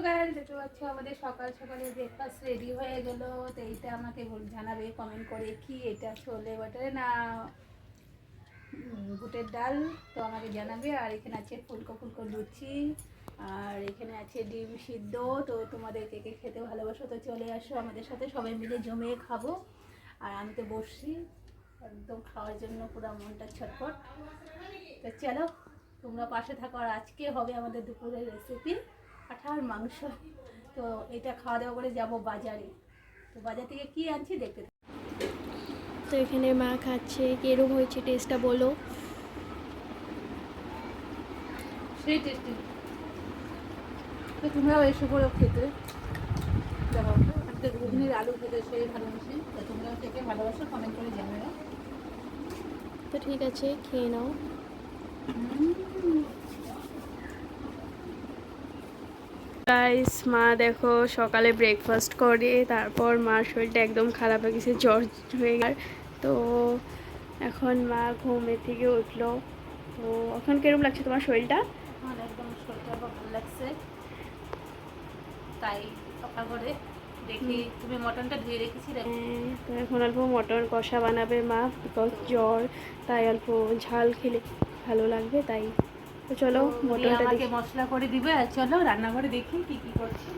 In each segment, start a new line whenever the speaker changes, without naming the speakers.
Guys, দেখতে পাচ্ছ আমাদের সকাল সকালে ব্রেকফাস্ট রেডি হয়ে গেল। তো এইটা আমাকে জানাবে কমেন্ট করে কি এটা ছোলে বাটারে না বুটের ডাল, তো আমাকে জানাবে। আর এখানে আছে ফুলকো ফুলকো লুচি, আর এখানে আছে ডিম সিদ্ধ। তো তোমাদের কে কে খেতে ভালোবাসো তো চলে আসো আমাদের সাথে, সবাই মিলে জমিয়ে খাবো। আর আমি তো বসছি একদম খাওয়ার জন্য, পুরো মনটা ছটফট। তো চলো তোমরা পাশে থাকো। আর আজকে হবে আমাদের দুপুরের রেসিপি পাঁঠার মাংস। তো এটা খাওয়া দাওয়া করে যাব বাজারে। তো বাজার থেকে কি আনছি দেখতে থাকো।
তো এখানে মা খাচ্ছে, কিরকম হয়েছে টেস্টটা বলো।
সেই টেস্টি। তো তোমরাও এসে করে খেতে দেখো, আমাদের ঘুগনির আলু খেতে সেই ভালোবাসি। তো তোমরাও থেকে ভালোবাসো, কমেন্ট করে জানাও।
তো ঠিক আছে, খেয়ে নাও। গাইস, মা দেখো সকালে ব্রেকফাস্ট করে, তারপর মার শরীরটা একদম খারাপ হয়ে গেছে, জ্বর হয়ে গেল। তো এখন মা ঘুমের থেকে উঠলো। তো এখন কিরকম লাগছে তোমার শরীরটা?
আমার একদম শরীরটা ভালো লাগছে, তাই সকাল করে দেখি তুমি মটনটা ধুয়ে রেখেছি।
তো এখন অল্প মটন কষা বানাবে মা, বিকজ জ্বর, তাই অল্প ঝাল খেলে ভালো লাগবে তাই। তো চলো মটনটা
আমাকে
দেখি।
মশলা করে দিবে। আর চলো রান্নাঘরে দেখি কি কি করছি।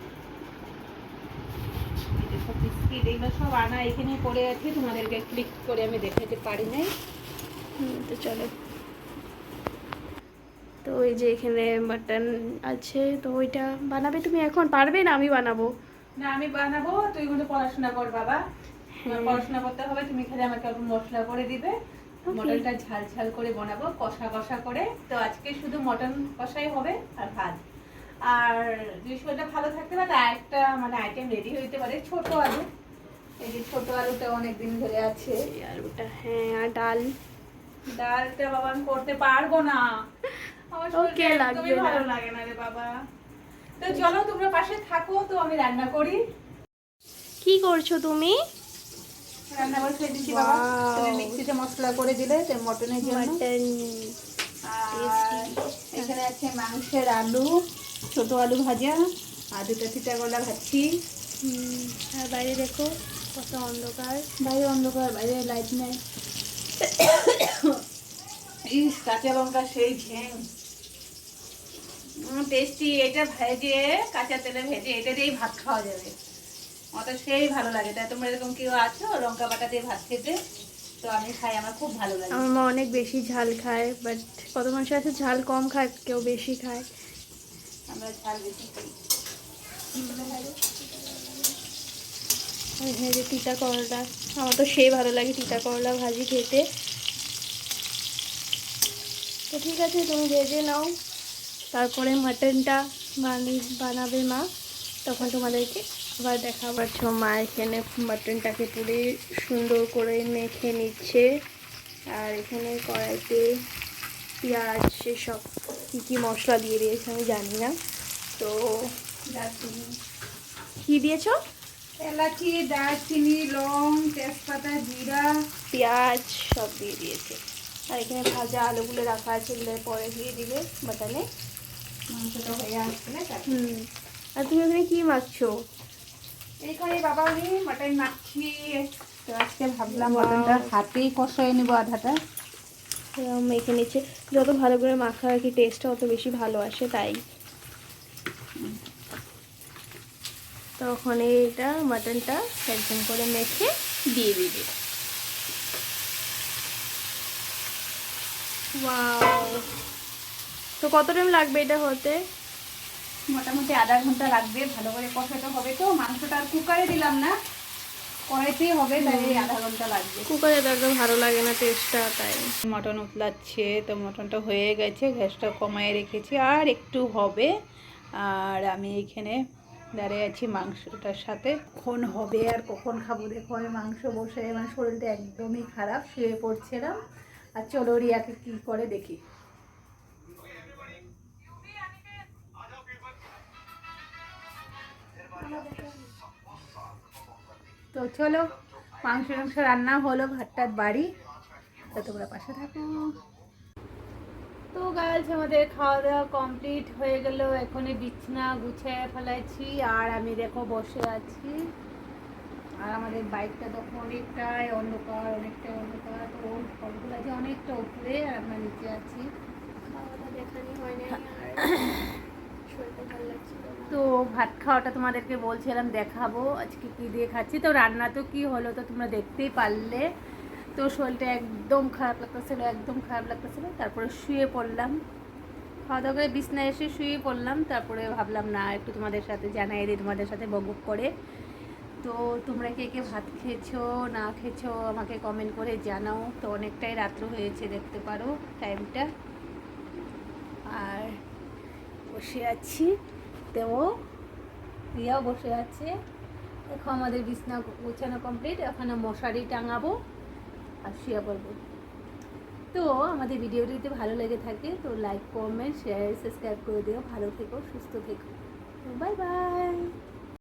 সব বিস্কিট এগুলো সব আনা এখানে পড়ে আছে, তোমাদেরকে ক্লিক করে আমি দেখাতে পারি নাই।
তো চলো। তো ওই যে এখানে মাটন আছে, তো ওইটা বানাবে তুমি? এখন পারবে না আমি বানাবো?
না আমি বানাবো, তুই কিন্তু পড়াশোনা কর বাবা। তোমার
হ্যাঁ,
পড়াশোনা করতে হবে, তুমি খালি আমাকে অল্প মশলা করে দিবে।
ওকে।
মটনটা ঝাল ঝাল করে বানাবো, কষা কষা করে। তো আজকে শুধু মটন কষাই হবে আর ভাত। আর যদি শরীরটা ভালো থাকতে পারে একটা মানে আইটেম রেডি হইতে পারে, ছোট আলু। এই যে ছোট আলুটা অনেকদিন ধরে আছে।
আর ওটা, হ্যাঁ, আর ডাল।
ডালটা বাবা আমি করতে পারবো না, আমার
ওকে,
শরীরটা
লাগবে
একদমই
না।
ভালো লাগে না রে বাবা। তো চলো তোমরা পাশে থাকো, তো আমি রান্না করি।
কি করছো তুমি?
রান্না করে খেয়ে দিচ্ছি বাবা। তুমি মিক্সিতে মশলা করে দিলে মটনের জন্য।
মাটন
আর এখানে আছে মাংসের আলু, ছোট আলু ভাজা, আর দুটো চিটা গলা ভাজছি।
আর বাইরে দেখো কত অন্ধকার।
বাইরে অন্ধকার, বাইরে লাইট নেই। ইস কাঁচা লঙ্কা সেই ঝ্যাং টেস্টি। এটা ভেজে, কাঁচা তেলে ভেজে এটা দিয়েই ভাত খাওয়া যাবে, অত সেই ভালো লাগে। তাই তোমরা এরকম কেউ আছো লঙ্কা বাটা দিয়ে ভাত খেতে? তো আমি খাই, আমার খুব ভালো লাগে।
আমার মা অনেক বেশি ঝাল খায়, বাট কত মানুষ আছে ঝাল কম খায়, কেউ বেশি খায়।
আমরা ঝাল বেশি খাই।
আর এখানে যে তিতা করলা, আমার তো সেই ভালো লাগে তিতা করলা ভাজি খেতে। তো ঠিক আছে, তুমি ভেজে নাও, তারপরে মাটনটা বানাবে মা, তখন তোমাদেরকে আবার দেখাবো। আচ্ছা, মা এখানে মাটনটাকে পুরো সুন্দর করে মেখে নিচ্ছে। আর এখানে কড়াইতে পেঁয়াজ সেসব কী কী মশলা দিয়ে দিয়েছে আমি জানি না। তো
দারচিনি,
কী দিয়েছো?
এলাচি, দারচিনি, লং, তেজপাতা, জিরা,
পেঁয়াজ সব দিয়ে দিয়েছে। আর এখানে ভাজা আলুগুলো রাখা আছে, এগুলো পরে দিয়ে দিবে বাটানে।
মাংসটা হয়ে আসলে।
আর তুমি ওখানে কী মাখছো?
এইখানে বাবা আমি মাটন মাখছি। তো আজকে ভাবলাম মটনটা হাতেই কষাই নেবো আধাটা।
মেখে নিচ্ছে, যত ভালো করে মাখা আর কি টেস্টটা অত বেশি ভালো আসে, তাই। তখন এটা মাটনটা একদম করে মেখে দিয়ে দিবে। ওয়াও! তো কত টাইম লাগবে এটা হতে?
মোটামুটি আধা ঘন্টা লাগবে, ভালো করে কষাতে হবে। তো মাংসটা আর কুকারে দিলাম না, কড়াইতেই হবে, তাই আধা ঘন্টা লাগবে।
কুকারে তো একদম ভালো লাগে না টেস্টটা, তাই।
মটন উতলাচ্ছে, তো মটনটা হয়ে গেছে, গ্যাসটা কমায় রেখেছি, আর একটু হবে। আর আমি এখানে দাঁড়িয়ে আছি মাংসটার সাথে, কখন হবে আর কখন খাবো। দেখো আমি মাংস বসে, মানে শরীরটা একদমই খারাপ, শুয়ে পড়ছিলাম। আর চলো রিয়াকে কি করে দেখি। তো চলো মাংস রান্না হলো, ভাতটার বাড়ি। তো তোমরা পাশে থাকো। তো গাইজ আমাদের খাওয়া দাওয়া কমপ্লিট হয়ে গেল, এখনই বিছনা গুছিয়ে ফেলাইছি আর আমি দেখো বসে আছি। আর আমাদের বাইকটা দেখো অনেকটাই অন্ধকার, তো ফলগুলো আছে অনেকটা উপরে আর আমরা নিচে আছি।
খাওয়াটা দেখানি হয়নি আর শরীরটা ভালো লাগছিল না।
তো ভাত খাওয়াটা তোমাদেরকে বলছিলাম দেখাবো আজকে কী দিয়ে খাচ্ছি। তো রান্না তো কী হলো তো তোমরা দেখতেই পারলে। তো শরীরটা একদম খারাপ লাগতেছিলো, তারপরে শুয়ে পড়লাম। খাওয়া দাওয়া করে বিছনায় এসে শুয়ে পড়লাম, তারপরে ভাবলাম না একটু তোমাদের সাথে জানাই দিই, তোমাদের সাথে বকবক করে। তো তোমরা কে কে ভাত খেয়েছো না খেয়েছো আমাকে কমেন্ট করে জানাও। তো অনেকটাই রাত্র হয়েছে, দেখতে পারো টাইমটা। আর বসে আছি, তো রিয়াও বসে আছে। এখন আমাদের বিছনা গোছানো কমপ্লিট, এখানে মশারি টাঙাবো আর শুয়ে পড়বো। তো আমাদের ভিডিওটি যদি ভালো লেগে থাকে তো লাইক, কমেন্ট, শেয়ার, সাবস্ক্রাইব করে দিও। ভালো থেকো, সুস্থ থেকো, বাই বাই।